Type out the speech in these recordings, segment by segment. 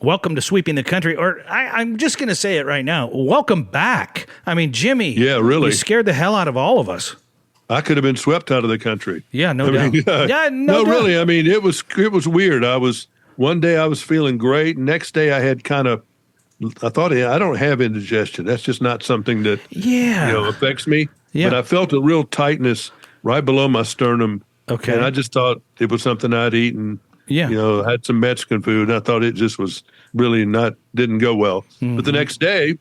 welcome to Sweeping the Country, or I'm just going to say it right now. Welcome back. I mean, Jimmy. Yeah, really. You scared the hell out of all of us. I could have been swept out of the country. Yeah, no doubt. Yeah, no doubt. Really. I mean, it was weird. One day I was feeling great. Next day I had I thought I don't have indigestion. That's just not something that affects me. Yeah. But I felt a real tightness right below my sternum. Okay. And I just thought it was something I'd eaten. Yeah. I had some Mexican food. And I thought it just was really didn't go well. Mm-hmm. But the next day,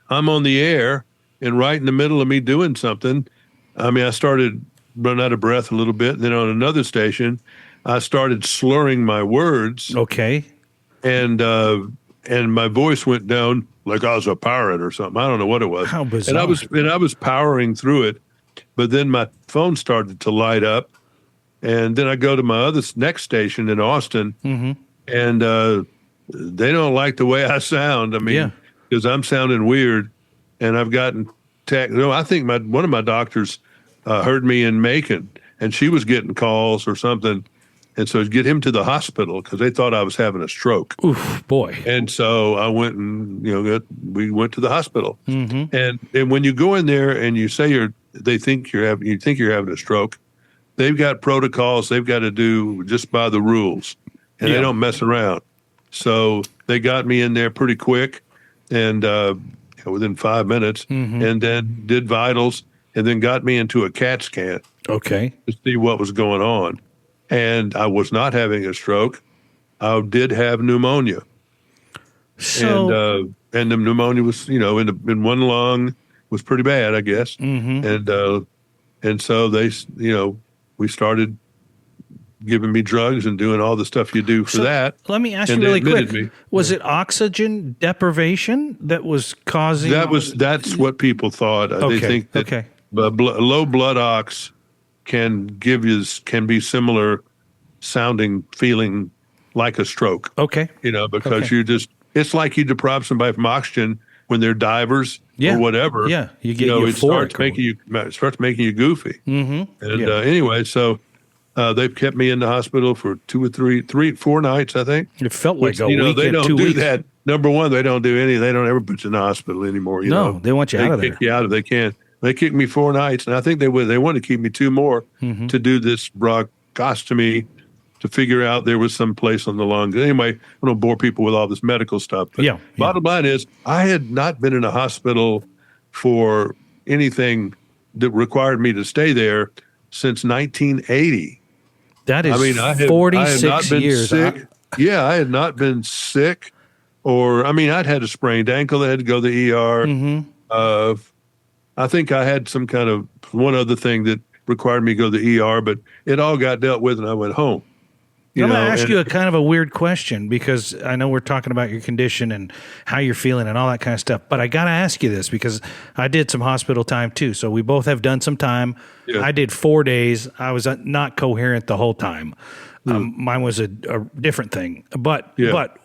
I'm on the air, and right in the middle of me doing something, I mean, I started running out of breath a little bit. And then on another station, I started slurring my words. Okay. And my voice went down like I was a pirate or something. I don't know what it was. How bizarre. And I was powering through it, but then my phone started to light up, and then I go to my next station in Austin, and they don't like the way I sound. I mean, because I'm sounding weird, and I've gotten I think one of my doctors heard me in Macon, and she was getting calls or something. And so get him to the hospital because they thought I was having a stroke. Oof, boy. And so I went and, we went to the hospital. Mm-hmm. And when you go in there and you say you think you're having a stroke, they've got protocols they've got to do just by the rules. And they don't mess around. So they got me in there pretty quick and within 5 minutes, and then did vitals and then got me into a CAT scan. Okay. To see what was going on. And I was not having a stroke. I did have pneumonia. So, and the pneumonia was, in one lung was pretty bad, I guess. Mm-hmm. And so they, we started giving me drugs and doing all the stuff you do for that. Let me ask you really quick. Was it oxygen deprivation that was causing? That's what people thought. Okay. They think that low blood ox can be similar sounding, feeling like a stroke. Okay. Because it's like you deprive somebody from oxygen when they're divers or whatever. Yeah. You get it starts making you goofy. Mm-hmm. And anyway, so they've kept me in the hospital for 2 or 4 nights, I think. It felt like a week. They don't 2 do weeks. that. Number one, they don't do they don't ever put you in the hospital anymore. No, they want you out of there. They kick you out if they can. They kicked me 4 nights, and I think they want to keep me 2 more to do this bronchostomy to figure out there was some place on the lung. Anyway, I don't bore people with all this medical stuff. But bottom line is, I had not been in a hospital for anything that required me to stay there since 1980. That is 46 I had not been years. Sick. I had not been sick, I'd had a sprained ankle that had to go to the ER. I think I had some kind of one other thing that required me to go to the ER, but it all got dealt with and I went home. I'm going to ask you a kind of a weird question because I know we're talking about your condition and how you're feeling and all that kind of stuff, but I got to ask you this because I did some hospital time too. So we both have done some time. Yeah. I did 4 days. I was not coherent the whole time. Mine was a different thing, but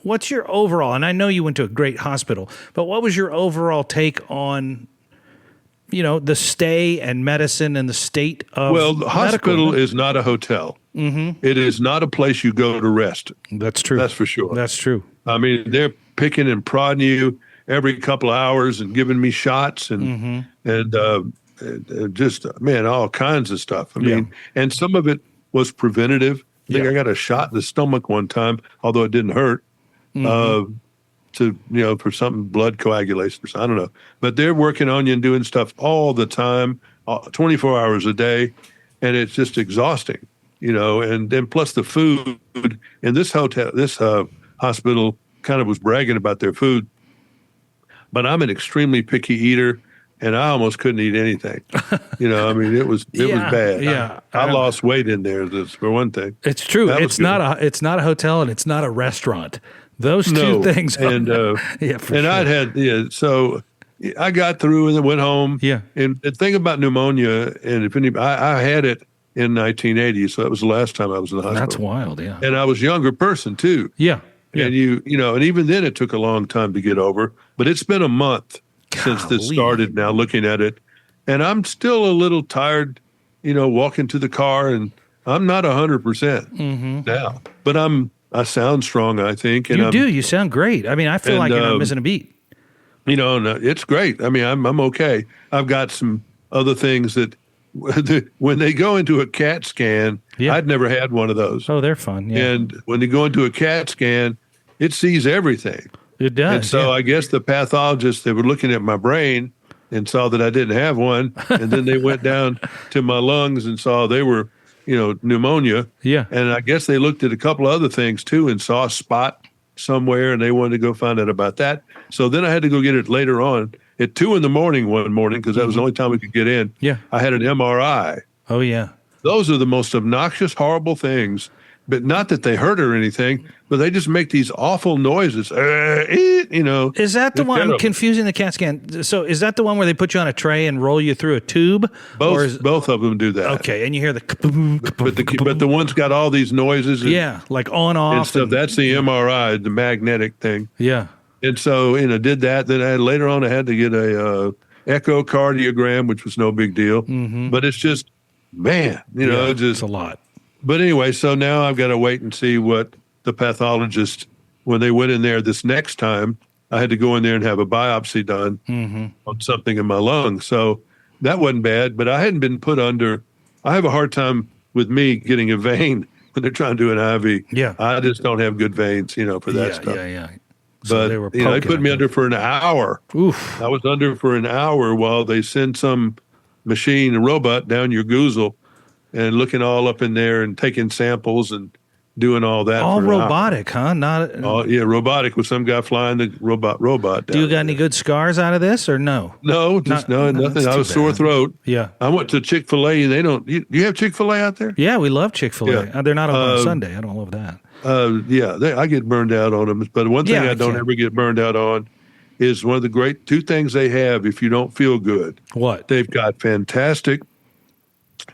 what's your overall, and I know you went to a great hospital, but what was your overall take on the stay and medicine and the state of the hospital is not a hotel. Mm-hmm. It is not a place you go to rest. That's true. That's for sure. That's true. I mean, they're picking and prodding you every couple of hours and giving me shots and just, all kinds of stuff. I mean, and some of it was preventative. I think I got a shot in the stomach one time, although it didn't hurt. For something, blood coagulation or something, I don't know. But they're working on you and doing stuff all the time, 24 hours a day, and it's just exhausting, and then plus the food. And this hospital kind of was bragging about their food, but I'm an extremely picky eater, and I almost couldn't eat anything. It was bad. Yeah, I lost weight in there, for one thing. It's true. It's not a hotel and it's not a restaurant. Those two things are, so I got through and then went home. Yeah. And the thing about pneumonia, and I had it in 1980, so that was the last time I was in the hospital. That's wild, yeah. And I was a younger person too. Yeah. And and even then it took a long time to get over, but it's been a month since this started now looking at it. And I'm still a little tired, walking to the car, and I'm not 100% now, but I'm I sound strong, I think. And You do. You sound great. I mean, I feel like you're not missing a beat. No, it's great. I mean, I'm okay. I've got some other things that when they go into a CAT scan, Yeah. I'd never had one of those. Oh, they're fun. Yeah. And when they go into a CAT scan, it sees everything. It does. And so I guess the pathologists, they were looking at my brain and saw that I didn't have one. And then they went down to my lungs and saw they were, pneumonia. Yeah. And I guess they looked at a couple other things too and saw a spot somewhere, and they wanted to go find out about that. So then I had to go get it later on at 2 a.m. one morning, because that was the only time we could get in. Yeah. I had an MRI. Oh, yeah. Those are the most obnoxious, horrible things. But not that they hurt or anything, but they just make these awful noises. Is that the one? terrible. I'm confusing the CAT scan. So is that the one where they put you on a tray and roll you through a tube? Both of them do that. Okay, and you hear the But the one's got all these noises. And, like on off and stuff. That's the MRI, the magnetic thing. Yeah. And so, did that. Then later on, I had to get a echocardiogram, which was no big deal. Mm-hmm. But it's just, man, it's a lot. But anyway, so now I've got to wait and see what the pathologist, when they went in there this next time, I had to go in there and have a biopsy done on something in my lung. So that wasn't bad, but I hadn't been put under. I have a hard time with me getting a vein when they're trying to do an IV. Yeah. I just don't have good veins, for that stuff. Yeah. So But they put me under for an hour. Oof. I was under for an hour while they send some machine, a robot, down your goozle and looking all up in there and taking samples and doing all that. All for an robotic, huh? Not. hour. Robotic with some guy flying the robot down. Do you got any good scars out of this or no? No, nothing. I was sore throat. Yeah. I went to Chick-fil-A. They don't. Do you have Chick-fil-A out there? Yeah, we love Chick-fil-A. Yeah. They're not open on Sunday. I don't love that. I get burned out on them. But one thing I don't ever get burned out on is one of the great two things they have if you don't feel good. What? They've got fantastic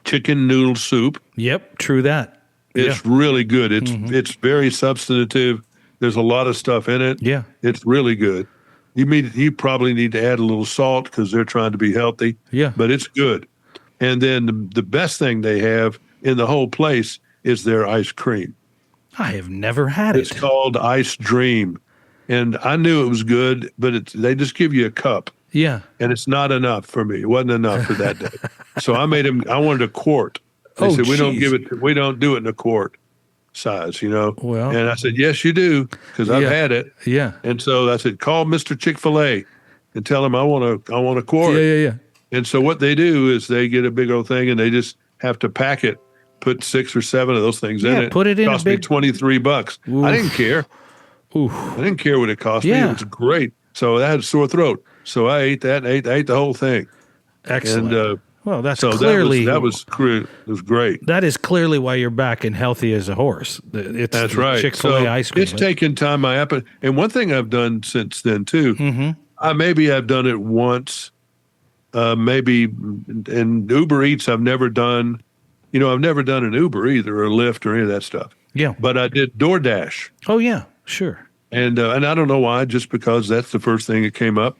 chicken noodle soup. Yep, true that. It's really good. It's very substantive. There's a lot of stuff in it. Yeah. It's really good. You probably need to add a little salt because they're trying to be healthy. Yeah. But it's good. And then the best thing they have in the whole place is their ice cream. I have never had It's it. called Ice Dream. And I knew it was good, but they just give you a cup. Yeah. And it's not enough for me. It wasn't enough for that day. So I wanted a quart. They said, we don't do it in a quart size, Well. And I said, yes, you do, because I've had it. Yeah. And so I said, call Mr. Chick-fil-A and tell him I want a quart. Yeah. And so what they do is they get a big old thing and they just have to pack it, put 6 or 7 of those things in it. Put it in cost a big... me $23. Oof. I didn't care. Oof. I didn't care what it cost me. It was great. So I had a sore throat. So I ate that and I ate the whole thing. Excellent. And well, that's so clearly that was great. That is clearly why you're back and healthy as a horse. That's right. Chick-fil-A ice cream. It's taken time. My appetite. And one thing I've done since then too, I've done it once, maybe. And Uber Eats, I've never done. I've never done an Uber either, or Lyft, or any of that stuff. Yeah. But I did DoorDash. Oh yeah, sure. And I don't know why, just because that's the first thing that came up.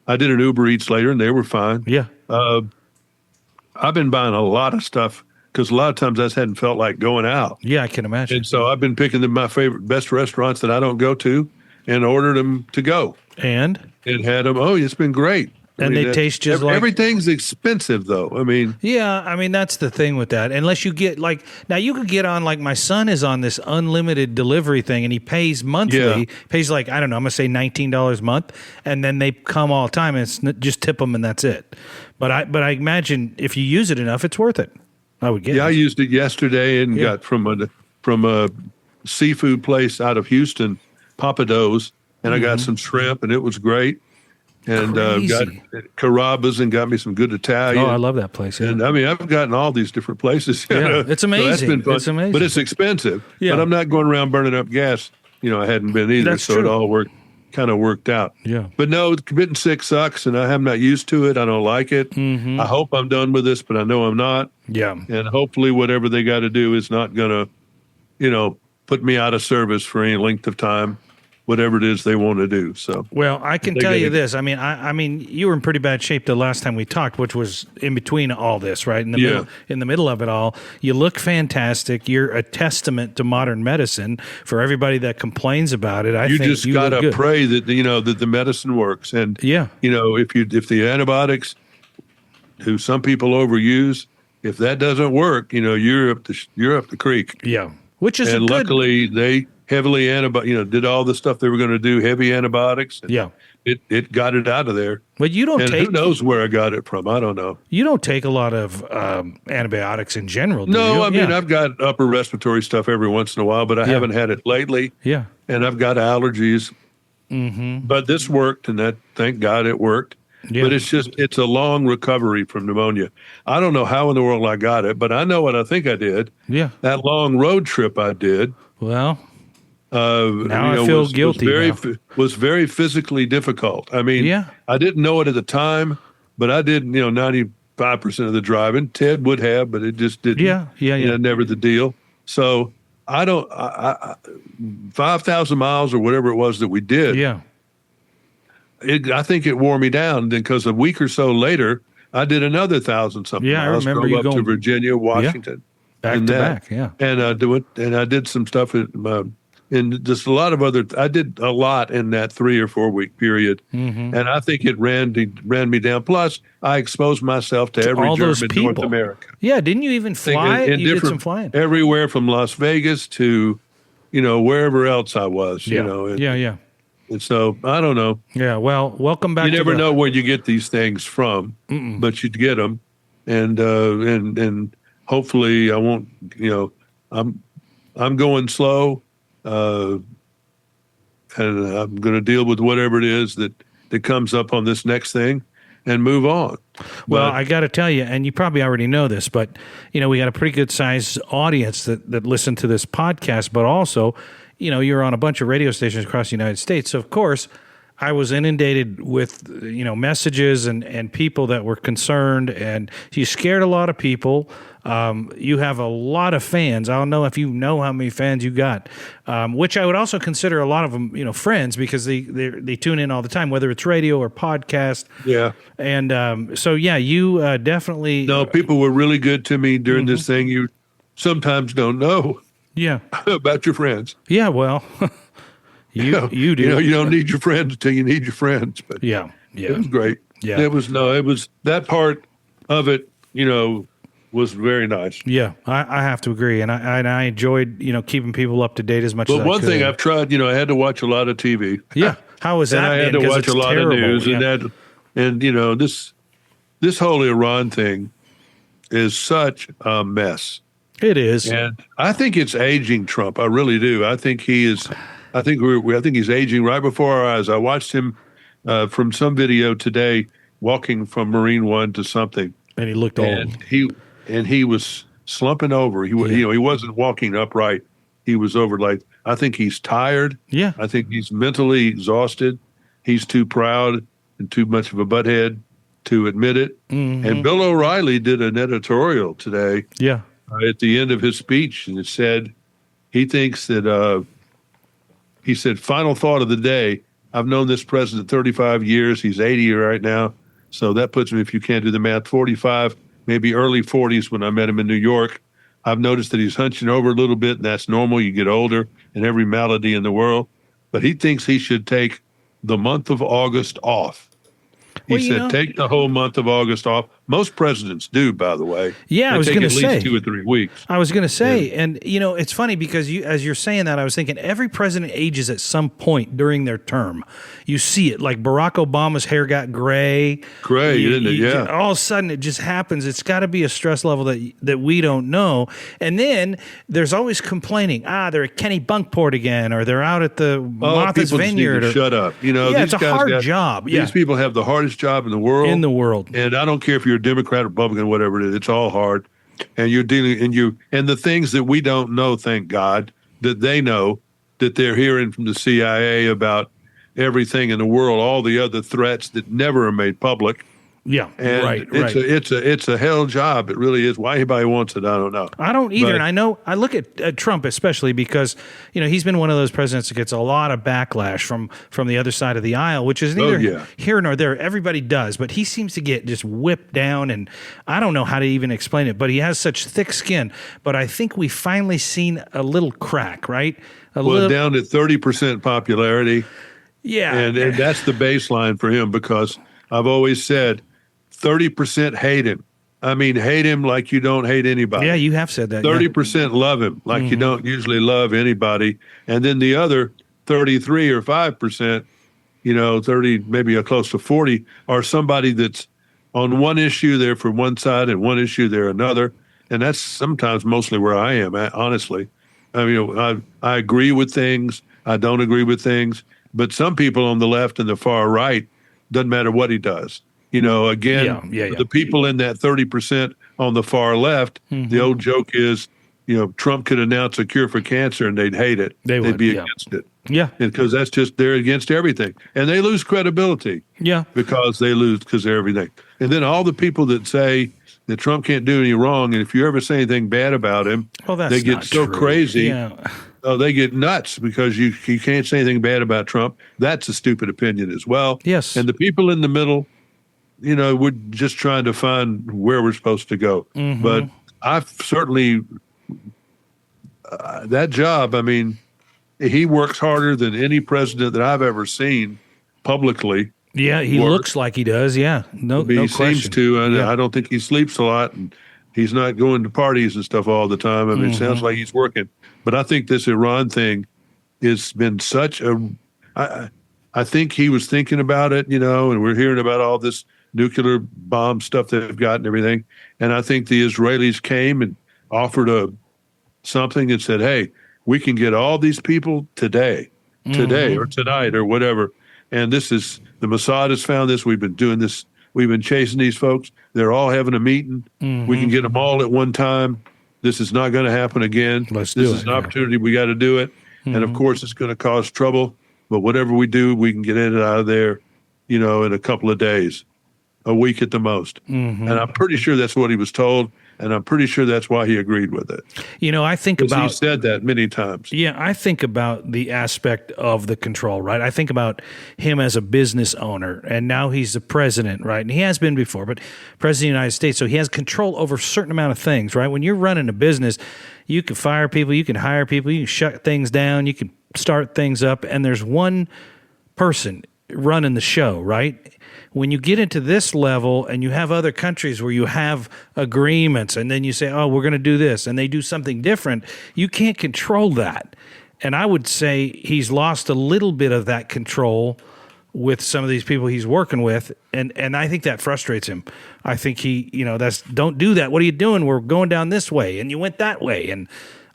I did an Uber Eats later, and they were fine. Yeah. I've been buying a lot of stuff because a lot of times I just hadn't felt like going out. Yeah, I can imagine. And so I've been picking my best restaurants that I don't go to and ordered them to go. And had them. Oh, it's been great. They taste just like... Everything's expensive, though. Yeah, that's the thing with that. Unless you get, now you could get on, my son is on this unlimited delivery thing, and he pays monthly. Yeah. Pays, I don't know, I'm going to say $19 a month, and then they come all the time, and it's just tip them, and that's it. But I imagine if you use it enough, it's worth it. I would guess. Yeah, I used it yesterday and got from a seafood place out of Houston, Papados, and I got some shrimp, and it was great. And got Carrabba's and got me some good Italian. Oh, I love that place. Yeah. And I've gotten all these different places. It's amazing. So that's been fun. It's amazing. But it's expensive. Yeah. But I'm not going around burning up gas. I hadn't been either. That's so true. it all worked out. Yeah. But no, getting sick sucks, and I'm not used to it. I don't like it. Mm-hmm. I hope I'm done with this, but I know I'm not. Yeah. And hopefully whatever they got to do is not going to, put me out of service for any length of time. whatever it is they want to do. So, well, I can tell you this. I mean, you were in pretty bad shape the last time we talked, which was in between all this, right? In the middle of it all, you look fantastic. You're a testament to modern medicine. For everybody that complains about it, I think just got to pray that that the medicine works. And if the antibiotics, who some people overuse, if that doesn't work, you're up the creek. Yeah, which is and luckily they heavily did all the stuff they were going to do, heavy antibiotics. It got it out of there. But you don't who knows where I got it from? I don't know. You don't take a lot of antibiotics in general, do you? No, I mean, I've got upper respiratory stuff every once in a while, but I haven't had it lately. Yeah. And I've got allergies. Mm-hmm. But this worked, and thank God it worked. Yeah. But it's a long recovery from pneumonia. I don't know how in the world I got it, but I know what I think I did. Yeah. That long road trip I did. Well, now I feel guilty. Was very physically difficult. I mean, I didn't know it at the time, but I did, 95% of the driving. Ted would have, but it just didn't. Yeah. Never the deal. So I 5,000 miles or whatever it was that we did. Yeah. I think it wore me down because a week or so later, I did another 1,000-something miles. I remember you going to Virginia, Washington, back to back. Yeah, and I did some stuff and just a lot of other. I did a lot in that 3 or 4 week period, and I think it ran me down. Plus, I exposed myself to every germ in North America. Yeah, didn't you even fly? You did some flying everywhere from Las Vegas to, wherever else I was. Yeah. And so I don't know. Yeah, well, welcome back. You never know where you get these things from, but you get them, and hopefully I won't. I'm going slow, and I'm going to deal with whatever it is that comes up on this next thing, and move on. Well, I got to tell you, and you probably already know this, but we got a pretty good sized audience that listen to this podcast, but also, you're on a bunch of radio stations across the United States. So, of course, I was inundated with, messages and people that were concerned, and you scared a lot of people. You have a lot of fans. I don't know if you know how many fans you got, which I would also consider a lot of them, friends, because they tune in all the time, whether it's radio or podcast. Yeah. And so, you definitely. No, people were really good to me during this thing. You sometimes don't know. Yeah. About your friends. Yeah, well, you do. You don't need your friends until you need your friends. But yeah. It was great. Yeah. It was that part of it, was very nice. Yeah, I have to agree. And I enjoyed, keeping people up to date as much as I could. But one thing I've tried, I had to watch a lot of TV. Yeah. How was that? And I had to watch a lot of news. Yeah. And this whole Iran thing is such a mess. It is. And I think it's aging Trump. I really do. I think he is. I think he's aging right before our eyes. I watched him from some video today walking from Marine One to something. And he looked old. And he was slumping over. He wasn't walking upright. He was over I think he's tired. Yeah. I think he's mentally exhausted. He's too proud and too much of a butthead to admit it. Mm-hmm. And Bill O'Reilly did an editorial today. Yeah. At the end of his speech, and it said he thinks that he said, final thought of the day, I've known this president 35 years. He's 80 right now. So that puts him, if you can't do the math, 45, maybe early 40s when I met him in New York. I've noticed that he's hunching over a little bit, and that's normal. You get older and every malady in the world. But he thinks he should take the month of August off. He said, take the whole month of August off. Most presidents do, by the way. Yeah, I was going to say. At least 2 or 3 weeks. I was going to say, and, it's funny because as you're saying that, I was thinking every president ages at some point during their term. You see it, like Barack Obama's hair got gray. Isn't it? Yeah. All of a sudden, it just happens. It's got to be a stress level that we don't know. And then there's always complaining. They're at Kenny Bunkport again, or they're out at the Martha's Vineyard. Shut up. It's a hard job. These people have the hardest job in the world. And I don't care if you're a Democrat, Republican, whatever it is. It's all hard. And you're dealing, and the things that we don't know, thank God, that they know, that they're hearing from the CIA about everything in the world, all the other threats that never are made public. Yeah, And right. it's a hell job. It really is. Why anybody wants it, I don't know. I don't either. But- And I know I look at Trump especially because, he's been one of those presidents that gets a lot of backlash from the other side of the aisle, which is neither here nor there. Everybody does, but he seems to get just whipped down, and I don't know how to even explain it, but he has such thick skin. But I think we finally seen a little crack, right? Down at 30% popularity. Yeah. And that's the baseline for him, because I've always said 30% hate him. I mean, hate him like you don't hate anybody. Yeah, you have said that. 30% love him like you don't usually love anybody. And then the other 33 or 5%, 30, maybe a close to 40, are somebody that's on one issue, they're for one side, and one issue, they're another. And that's sometimes mostly where I am, honestly. I mean, I agree with things. I don't agree with things. But some people on the left and the far right, doesn't matter what he does. The people in that 30% on the far left, the old joke is, Trump could announce a cure for cancer and they'd hate it. They'd be against it. Yeah. Because that's just, they're against everything. And they lose credibility. Yeah. Because they're everything. And then all the people that say that Trump can't do any wrong, and if you ever say anything bad about him, they get so crazy. Yeah. Oh, they get nuts because you can't say anything bad about Trump. That's a stupid opinion as well. Yes. And the people in the middle, we're just trying to find where we're supposed to go. But I've certainly, that job, I mean, he works harder than any president that I've ever seen publicly. Yeah, he looks like he does. Yeah, no question. He seems to, and I don't think he sleeps a lot, and he's not going to parties and stuff all the time. I mean, it sounds like he's working. But I think this Iran thing has been such a. I think he was thinking about it, and we're hearing about all this nuclear bomb stuff they've got and everything. And I think the Israelis came and offered something and said, "Hey, we can get all these people today or tonight or whatever." And this is the Mossad has found this. We've been doing this. We've been chasing these folks. They're all having a meeting. We can get them all at one time. This is not going to happen again. This is an opportunity. We got to do it. And of course, it's going to cause trouble. But whatever we do, we can get in and out of there, in a couple of days, a week at the most. And I'm pretty sure that's what he was told. And I'm pretty sure that's why he agreed with it. I think about... He said that many times. Yeah, I think about the aspect of the control, right? I think about him as a business owner, and now he's the president, right? And he has been before, but president of the United States, so he has control over a certain amount of things, right? When you're running a business, you can fire people, you can hire people, you can shut things down, you can start things up, and there's one person running the show, right? When you get into this level and you have other countries where you have agreements and then you say, oh, we're going to do this, and they do something different, you can't control that. And I would say he's lost a little bit of that control with some of these people he's working with, and I think that frustrates him. I think he, that's, don't do that. What are you doing? We're going down this way, and you went that way. And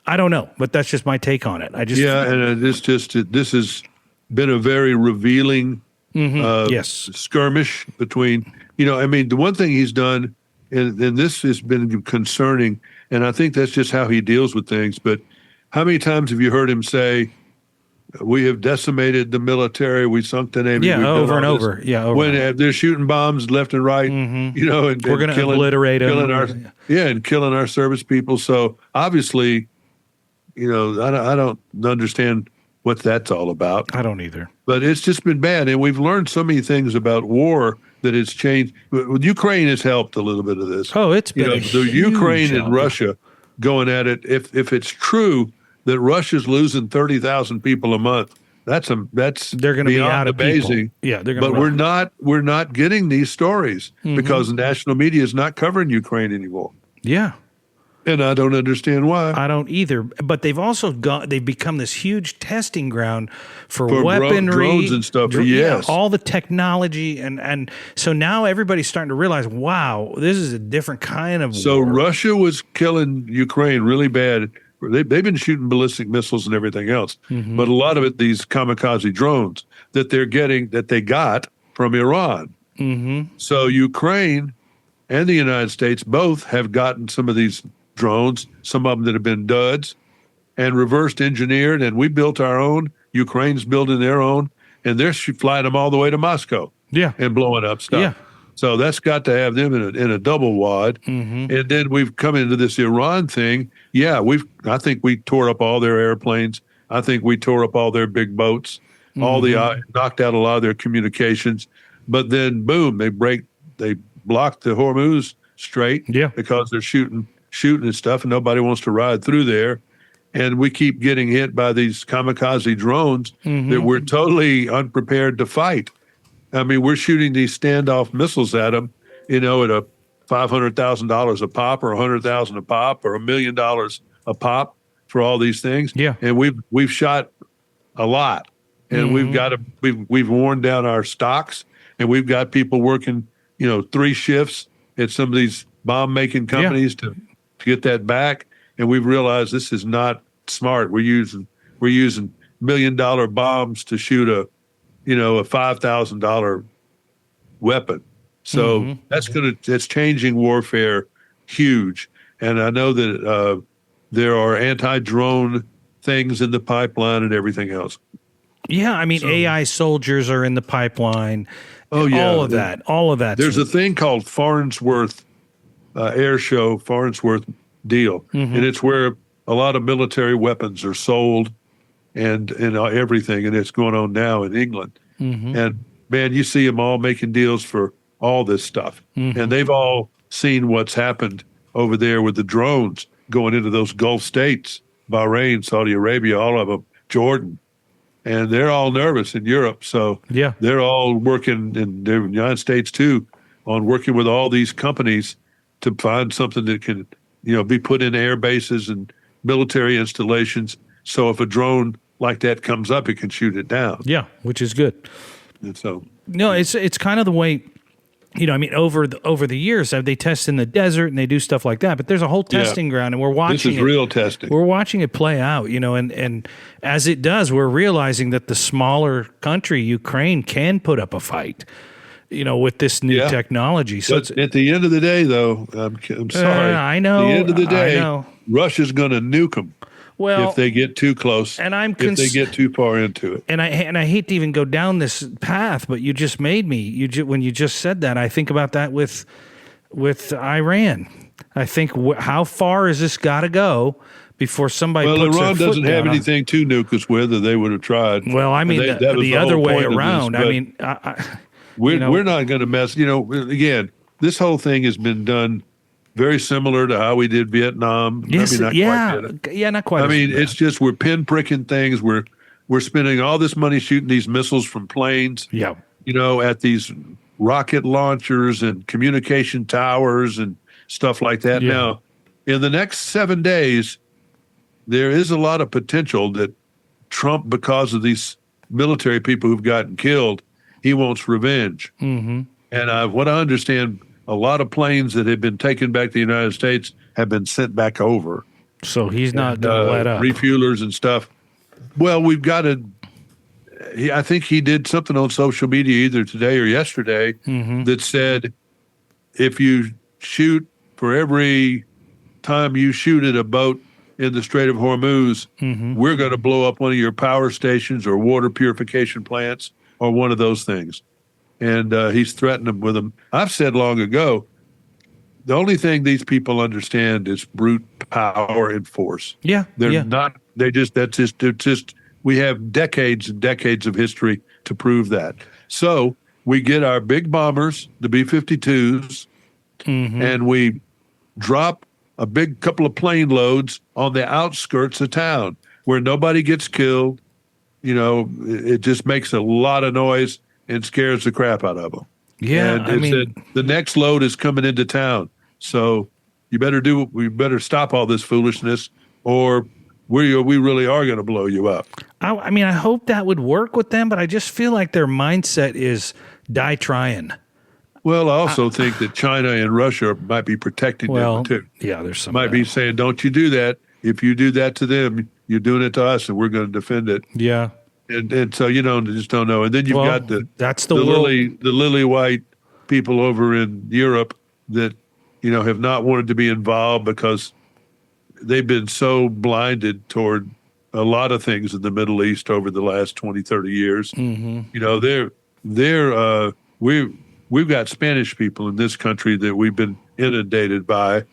I don't know, but that's just my take on it. This has been a very revealing skirmish between, the one thing he's done, and this has been concerning, and I think that's just how he deals with things, but how many times have you heard him say, we have decimated the military, we sunk the Navy? Yeah, over and over. Yeah, over when they're shooting bombs left and right, and we're going to obliterate them. And killing our service people. So obviously, I don't understand what that's all about. I don't either. But it's just been bad. And we've learned so many things about war that it's changed. Ukraine has helped a little bit of this. Oh, it's been the Ukraine and Russia going at it. If it's true that Russia's losing 30,000 people a month, they're going to be out of amazing. Yeah, they're going. But we're not getting these stories because the national media is not covering Ukraine anymore. Yeah. And I don't understand why. I don't either. But they've also they've become this huge testing ground for weaponry, drones and stuff. Yes, all the technology, and so now everybody's starting to realize, wow, this is a different kind of. So war. Russia was killing Ukraine really bad. They've been shooting ballistic missiles and everything else, but a lot of it, these kamikaze drones that they got from Iran. So Ukraine and the United States both have gotten some of these drones, some of them that have been duds, and reversed engineered, and we built our own. Ukraine's building their own, and they're flying them all the way to Moscow. Yeah, and blowing up stuff. Yeah. So that's got to have them in a double wad. Mm-hmm. And then we've come into this Iran thing. Yeah, I think we tore up all their airplanes. I think we tore up all their big boats, knocked out a lot of their communications. But then, boom, they blocked the Hormuz Strait because they're shooting and stuff, and nobody wants to ride through there. And we keep getting hit by these kamikaze drones that we're totally unprepared to fight. I mean, we're shooting these standoff missiles at them, at a $500,000 a pop, or $100,000 a pop, or $1 million a pop for all these things. Yeah, and we've shot a lot, and we've worn down our stocks, and we've got people working, 3 shifts at some of these bomb making companies to get that back. And we've realized this is not smart. We're using $1 million bombs to shoot a $5,000 weapon. So that's changing warfare huge. And I know that there are anti-drone things in the pipeline and everything else. Yeah, I mean, AI soldiers are in the pipeline. Oh, yeah. All of that. There's a thing called Farnsworth Air Show, Farnsworth deal. And it's where a lot of military weapons are sold and everything. And it's going on now in England. And, man, you see them all making deals for all this stuff. And they've all seen what's happened over there with the drones going into those Gulf states, Bahrain, Saudi Arabia, all of them, Jordan. And they're all nervous in Europe. So they're all working in the United States, too, on working with all these companies to find something that can, be put in air bases and military installations. So if a drone like that comes up, it can shoot it down. Yeah, which is good. And so, no, it's kind of the way, over the years, they test in the desert and they do stuff like that. But there's a whole testing ground, and we're watching. This is real testing. We're watching it play out, and as it does, we're realizing that the smaller country, Ukraine, can put up a fight. With this new technology. So but at the end of the day, though, I'm sorry. I know. At the end of the day, Russia's going to nuke them. Well, if they get too close, and if they get too far into it, and I hate to even go down this path, but you just made me. When you just said that, I think about that with Iran. I think how far has this got to go before somebody? Well, puts Iran their foot doesn't have anything to nuke us with, or they would have tried. Well, I mean, the other way around. I mean, we're not going to mess. Again, this whole thing has been done very similar to how we did Vietnam. Yes, not quite. I mean, it's just we're pinpricking things. We're spending all this money shooting these missiles from planes. Yeah, at these rocket launchers and communication towers and stuff like that. Yeah. Now, in the next 7 days, there is a lot of potential that Trump, because of these military people who've gotten killed, he wants revenge. And what I understand, a lot of planes that have been taken back to the United States have been sent back over. So he's not going to let up. Refuelers and stuff. Well, we've got to. I think he did something on social media either today or yesterday that said, if you shoot for every time you shoot at a boat in the Strait of Hormuz, we're going to blow up one of your power stations or water purification plants or one of those things. And he's threatened them with them. I've said long ago, the only thing these people understand is brute power and force. Yeah. They're not, we have decades and decades of history to prove that. So we get our big bombers, the B-52s, and we drop a big couple of plane loads on the outskirts of town where nobody gets killed. It just makes a lot of noise and scares the crap out of them. Yeah, and the next load is coming into town. So we better stop all this foolishness, or we really are going to blow you up. I hope that would work with them, but I just feel like their mindset is die trying. Well, I also think that China and Russia might be protecting them too. Yeah, there's some might be saying, "Don't you do that? If you do that to them, you're doing it to us, and we're going to defend it." Yeah. And so just don't know. And then you've got the lily white people over in Europe that have not wanted to be involved because they've been so blinded toward a lot of things in the Middle East over the last 20, 30 years. we've got Spanish people in this country that we've been inundated by.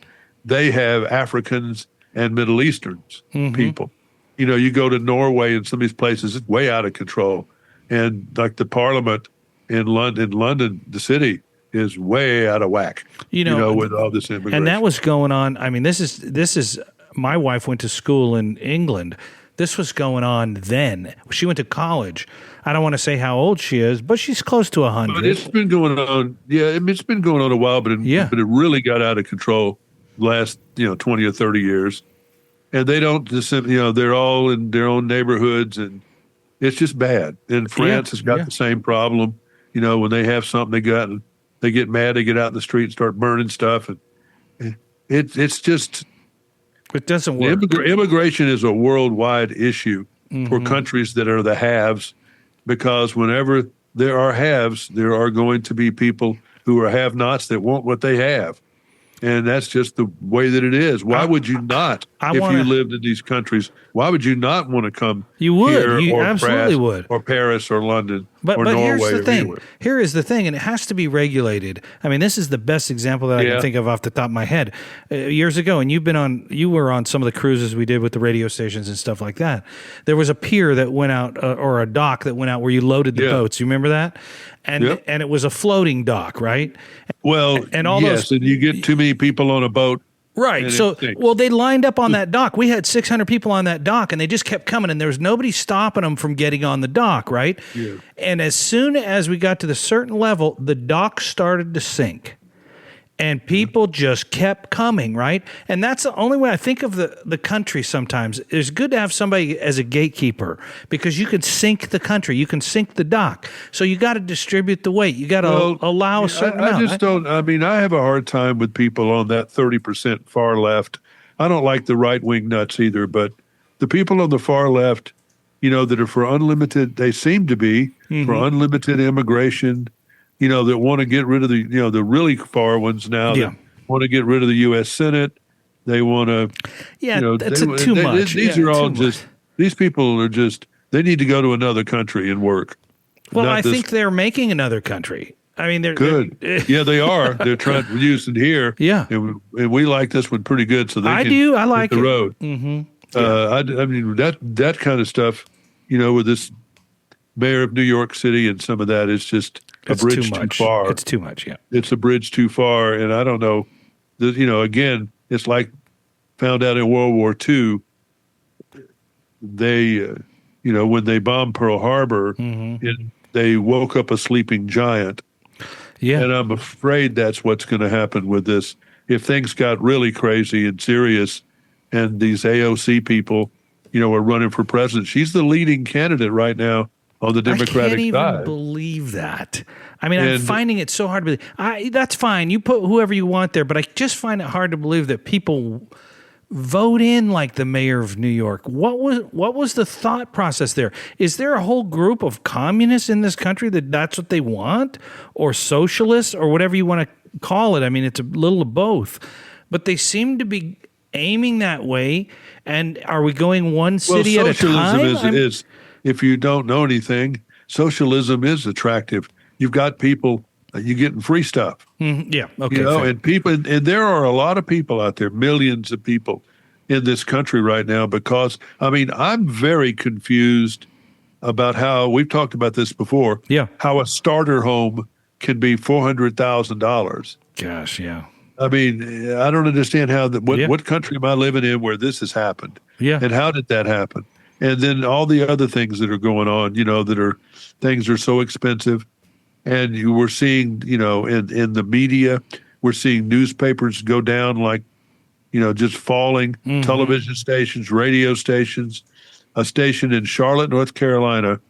They have Africans and Middle Easterns people. You go to Norway and some of these places, it's way out of control. And like the parliament in London, the city is way out of whack, with all this immigration. And that was going on. I mean, this is my wife went to school in England. This was going on then. She went to college. I don't want to say how old she is, but she's close to 100. But it's been going on. Yeah, it's been going on a while, but it really got out of control last 20 or 30 years. And they don't just, they're all in their own neighborhoods, and it's just bad. And France has got the same problem. When they have something, they get mad, they get out in the street and start burning stuff, and it's just. It doesn't work. Immigration is a worldwide issue for countries that are the haves, because whenever there are haves, there are going to be people who are have-nots that want what they have. And that's just the way that it is. Why would you not, you lived in these countries, why would you not want to come here you or absolutely would. Or Paris or London or but Norway? Here's the thing. Anywhere. Here is the thing, and it has to be regulated. I mean, this is the best example that I can think of off the top of my head. Years ago, and you were on some of the cruises we did with the radio stations and stuff like that. There was a pier that went out, or a dock that went out where you loaded the boats. You remember that? And it was a floating dock, right? Well, and you get too many people on a boat. Right. So, they lined up on that dock. We had 600 people on that dock, and they just kept coming, and there was nobody stopping them from getting on the dock, right? Yeah. And as soon as we got to the certain level, the dock started to sink. And people just kept coming, right? And that's the only way I think of the country sometimes. It's good to have somebody as a gatekeeper, because you can sink the country. You can sink the dock. So you got to distribute the weight. You got to allow a certain amount. I have a hard time with people on that 30% far left. I don't like the right-wing nuts either, but the people on the far left, that are for unlimited, they seem to be, for unlimited immigration, that want to get rid of the really far ones now that want to get rid of the U.S. Senate. They want to, that's too much. These are all these people are they need to go to another country and work. Well, I think they're making another country. I mean, they're good. Yeah, they are. They're trying to use it here. Yeah. And we like this one pretty good. So I like the it. Road. Mm-hmm. I mean, that kind of stuff, with this mayor of New York City and some of that is just a bridge too far. It's too much, yeah. It's a bridge too far. And I don't know, again, it's like found out in World War II, they, when they bombed Pearl Harbor, they woke up a sleeping giant. Yeah. And I'm afraid that's what's going to happen with this. If things got really crazy and serious and these AOC people, are running for president, she's the leading candidate right now on the Democratic side. I can't even believe that. I mean, I'm finding it so hard to believe. That's fine. You put whoever you want there, but I just find it hard to believe that people vote in like the mayor of New York. What was the thought process there? Is there a whole group of communists in this country that's what they want, or socialists, or whatever you want to call it? I mean, it's a little of both, but they seem to be aiming that way. And are we going one city at a time? Socialism is, if you don't know anything, socialism is attractive. You've got people, you're getting free stuff. Yeah. Okay. And people, and there are a lot of people out there, millions of people in this country right now, because, I'm very confused about how, we've talked about this before, how a starter home can be $400,000. Gosh, yeah. I don't understand how what country am I living in where this has happened? Yeah. And how did that happen? And then all the other things that are going on, things are so expensive. And you were seeing, in the media, we're seeing newspapers go down like, just falling, television stations, radio stations, a station in Charlotte, North Carolina,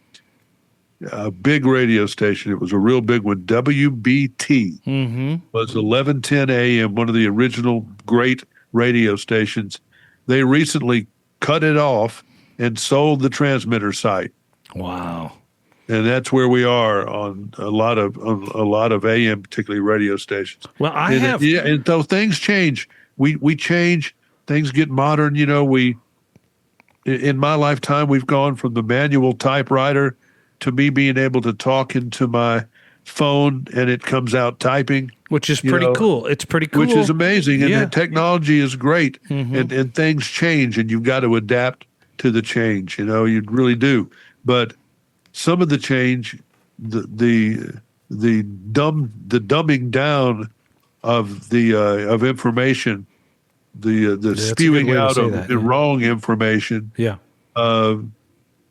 a big radio station. It was a real big one. WBT was 11:10 a.m., one of the original great radio stations. They recently cut it off and sold the transmitter site. Wow. And that's where we are on a lot of AM, particularly radio stations. Well, and so things change. We change. Things get modern. In my lifetime, we've gone from the manual typewriter to me being able to talk into my phone and it comes out typing, which is pretty cool. It's pretty cool. which is amazing. And Yeah. the technology is great, and things change, and you've got to adapt to the change. You really do. But some of the change, the dumbing down of of information, the spewing out of the wrong information. Yeah.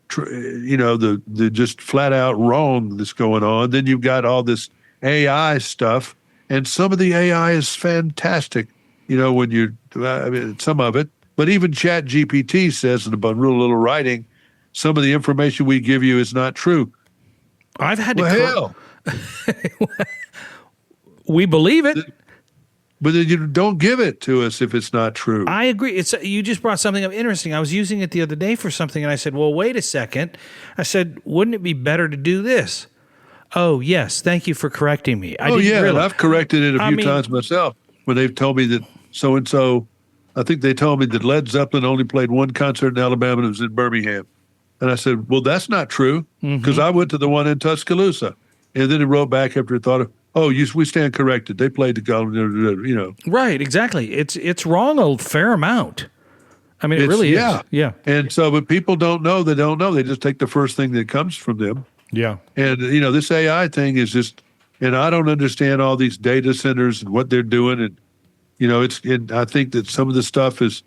The just flat out wrong that's going on. Then you've got all this AI stuff, and some of the AI is fantastic. Some of it, but even Chat GPT says in a real little writing, some of the information we give you is not true. I've had to. Hell, we believe it. But then you don't give it to us if it's not true. I agree. You just brought something up interesting. I was using it the other day for something, and I said, well, wait a second. I said, wouldn't it be better to do this? Oh, yes. Thank you for correcting me. And I've corrected it a few times myself when they've told me that so-and-so, I think they told me that Led Zeppelin only played one concert in Alabama and it was in Birmingham. And I said, well, that's not true because I went to the one in Tuscaloosa. And then he wrote back after he thought of, we stand corrected. They played the Right, exactly. It's wrong a fair amount. I mean, it really is. Yeah. And so, but people don't know. They don't know. They just take the first thing that comes from them. Yeah. And, this AI thing is just, and I don't understand all these data centers and what they're doing. And, I think that some of the stuff is,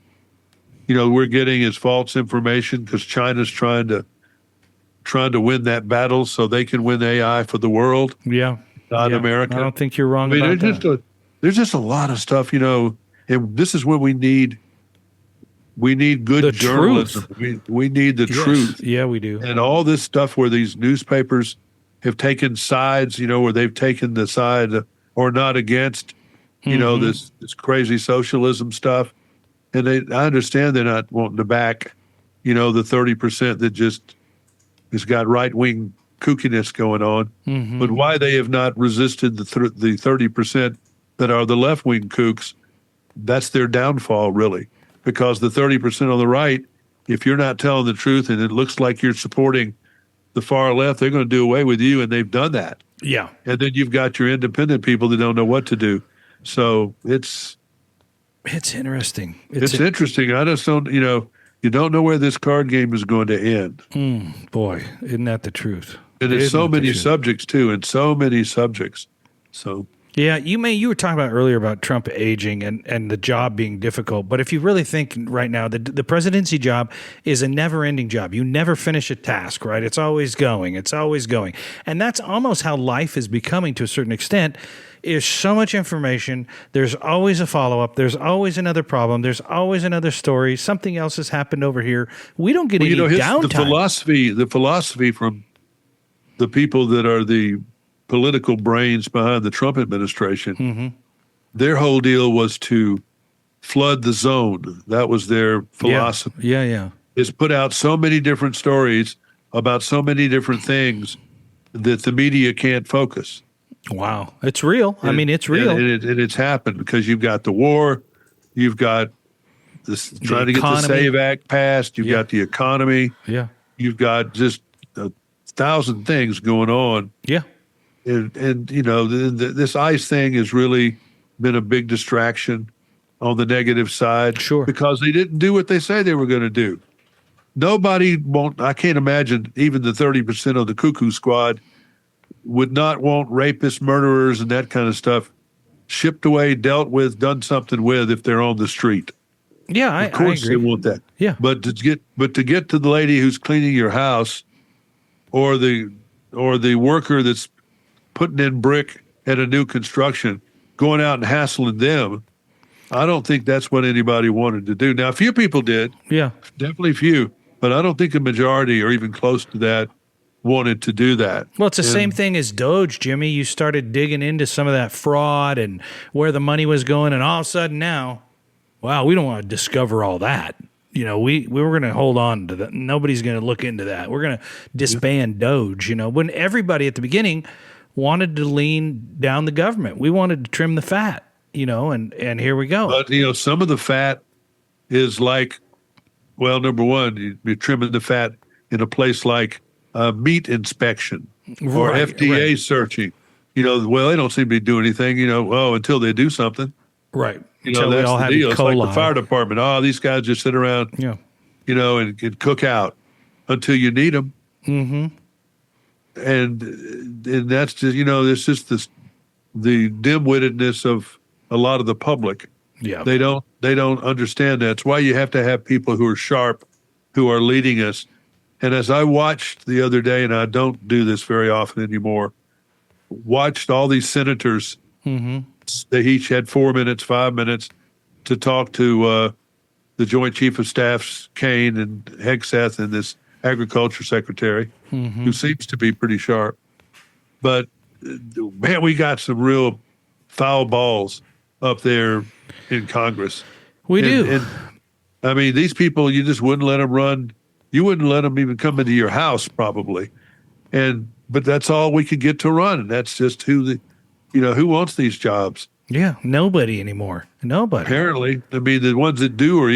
we're getting is false information because China's trying to win that battle so they can win AI for the world. Yeah. Not America. I don't think you're wrong about that. There's just a lot of stuff, and this is what we need. We need good journalism. We need the truth. Yeah, we do. And all this stuff where these newspapers have taken sides, where they've taken the side or not against, this crazy socialism stuff. And I understand they're not wanting to back, the 30% that just has got right-wing kookiness going on, but why they have not resisted the 30% that are the left-wing kooks, that's their downfall, really. Because the 30% on the right, if you're not telling the truth and it looks like you're supporting the far left, they're going to do away with you, and they've done that. Yeah. And then you've got your independent people that don't know what to do. So it's interesting. It's interesting. I just don't, you don't know where this card game is going to end. Boy, isn't that the truth? And there's so many subjects too, and so many subjects. So yeah, you were talking about earlier about Trump aging and the job being difficult. But if you really think right now, the presidency job is a never-ending job. You never finish a task, right? It's always going. It's always going. And that's almost how life is becoming to a certain extent. There's so much information. There's always a follow-up. There's always another problem. There's always another story. Something else has happened over here. We don't get any downtime. The philosophy from the people that are the political brains behind the Trump administration, their whole deal was to flood the zone. That was their philosophy. Yeah. Is put out so many different stories about so many different things that the media can't focus. Wow. It's real. It's real. And it's happened because you've got the war, you've got this trying to get the SAVE Act passed, you've got the economy, you've got just 1,000 things going on. Yeah. And this ICE thing has really been a big distraction on the negative side. Sure. Because they didn't do what they say they were going to do. I can't imagine even the 30% of the cuckoo squad would not want rapists, murderers, and that kind of stuff shipped away, dealt with, done something with if they're on the street. Yeah, of course I agree. They want that. Yeah. But to get to the lady who's cleaning your house or the worker that's putting in brick at a new construction, going out and hassling them, I don't think that's what anybody wanted to do. Now, a few people did. Yeah. Definitely few. But I don't think a majority or even close to that wanted to do that. Well, it's the same thing as Doge, Jimmy. You started digging into some of that fraud and where the money was going, and all of a sudden now, wow, we don't want to discover all that. We were going to hold on to that. Nobody's going to look into that. We're going to disband Doge, when everybody at the beginning wanted to lean down the government. We wanted to trim the fat, and here we go. But, some of the fat is like, well, number one, you're trimming the fat in a place like meat inspection or FDA searching. Well, they don't seem to be doing anything, until they do something. Right. That's we all the have deal. E. It's like coli. the fire department. Oh, these guys just sit around, Yeah. and cook out until you need them. Mm-hmm. And that's just, it's just the dim-wittedness of a lot of the public. Yeah. They don't understand that. That's why you have to have people who are sharp, who are leading us. And as I watched the other day, and I don't do this very often anymore, watched all these senators. Mm-hmm. They each had 4 minutes, 5 minutes to talk to the Joint Chief of Staffs, Kane and Hegseth, and this Agriculture Secretary, who seems to be pretty sharp. But, man, we got some real foul balls up there in Congress. We do. And, I mean, these people, you just wouldn't let them run. You wouldn't let them even come into your house, probably. But that's all we could get to run. And that's just who wants these jobs? Yeah, nobody anymore. Nobody. Apparently. I mean, the ones that do are,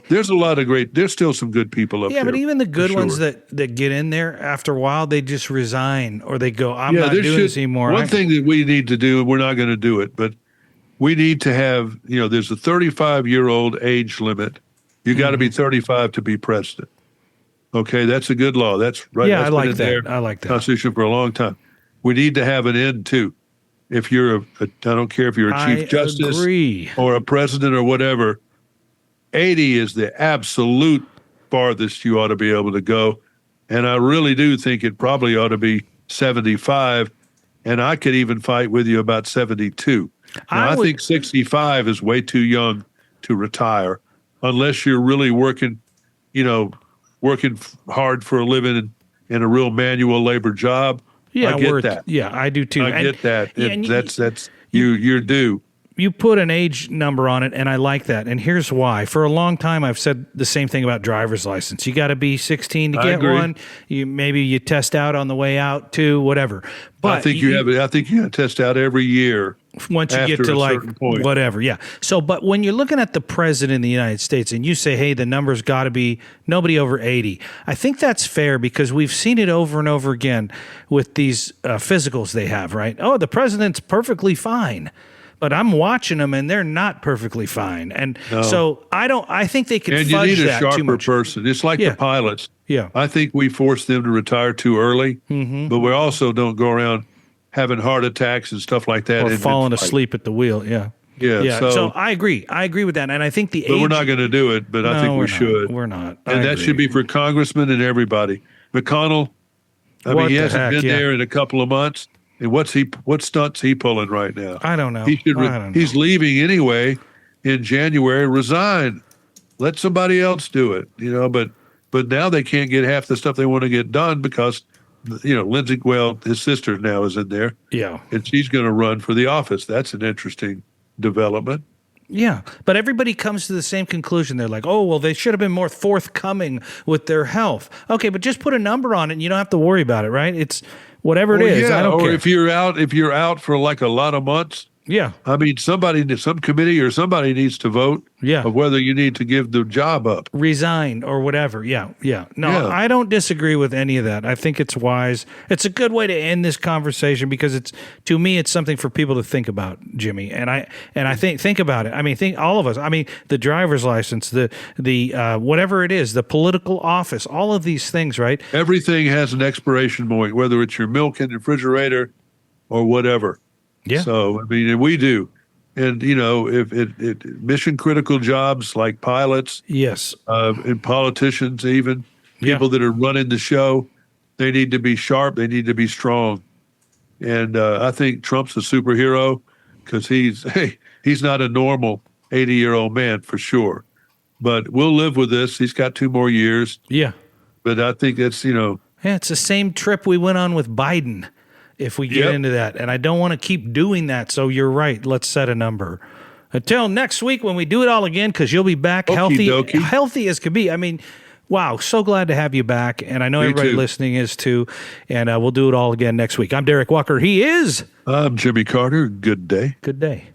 there's a lot of there's still some good people up there. Yeah, but even the good ones that get in there, after a while, they just resign or they go, I'm not doing this anymore. One thing that we need to do, we're not going to do it, but we need to have, there's a 35-year-old age limit. You got to be 35 to be president. Okay, that's a good law. That's right. Yeah, that's I like that. I like that. Constitution for a long time. We need to have an end too. If you're I don't care if you're a Chief Justice or a president or whatever, 80 is the absolute farthest you ought to be able to go. And I really do think it probably ought to be 75. And I could even fight with you about 72. Now, I think 65 is way too young to retire unless you're really working hard for a living in a real manual labor job. Yeah, I get that. Yeah, I do too. I get that. You're due. You put an age number on it, and I like that. And here's why. For a long time, I've said the same thing about driver's license. You got to be 16 to get one. Maybe you test out on the way out too, whatever. But I think you got to test out every year. Once you get to whatever, yeah. So, but when you're looking at the president of the United States and you say, hey, the number's got to be nobody over 80, I think that's fair because we've seen it over and over again with these physicals they have, right? Oh, the president's perfectly fine. But I'm watching them, and they're not perfectly fine. And so I think they can fudge that too much. And you need a sharper person. It's like the pilots. Yeah. I think we force them to retire too early, but we also don't go around having heart attacks and stuff like that. Or falling asleep at the wheel, yeah. Yeah. So I agree. I agree with that. And I think But we're not going to do it, but I think we should. We're not. And that should be for congressmen and everybody. McConnell, he hasn't been there in a couple of months. And what stunts he pulling right now? I don't know. He's leaving anyway in January. Resign. Let somebody else do it. But now they can't get half the stuff they want to get done because Lindsey, his sister now is in there. Yeah. And she's going to run for the office. That's an interesting development. Yeah. But everybody comes to the same conclusion. They're like, oh, well, they should have been more forthcoming with their health. Okay, but just put a number on it and you don't have to worry about it, right? It's whatever it is. I don't care. Or if you're out for like a lot of months. Yeah. I mean, some committee or somebody needs to vote of whether you need to give the job up. Resign or whatever. Yeah. No, I don't disagree with any of that. I think it's wise. It's a good way to end this conversation because to me, it's something for people to think about, Jimmy. And I think about it. I mean, all of us. I mean, the driver's license, the whatever it is, the political office, all of these things, right? Everything has an expiration point, whether it's your milk in the refrigerator or whatever. Yeah. So, I mean, we do. And, if it mission critical jobs like pilots. Yes. And politicians, even people that are running the show, they need to be sharp. They need to be strong. And I think Trump's a superhero because he's not a normal 80-year-old man for sure. But we'll live with this. He's got 2 more years. Yeah. But I think it's, Yeah, it's the same trip we went on with Biden. If we get into that. And I don't want to keep doing that. So you're right. Let's set a number. Until next week when we do it all again, because you'll be back healthy as could be. I mean, wow, so glad to have you back. And I know everybody listening is too. And we'll do it all again next week. I'm Derek Walker. He is. I'm Jimmy Carter. Good day. Good day.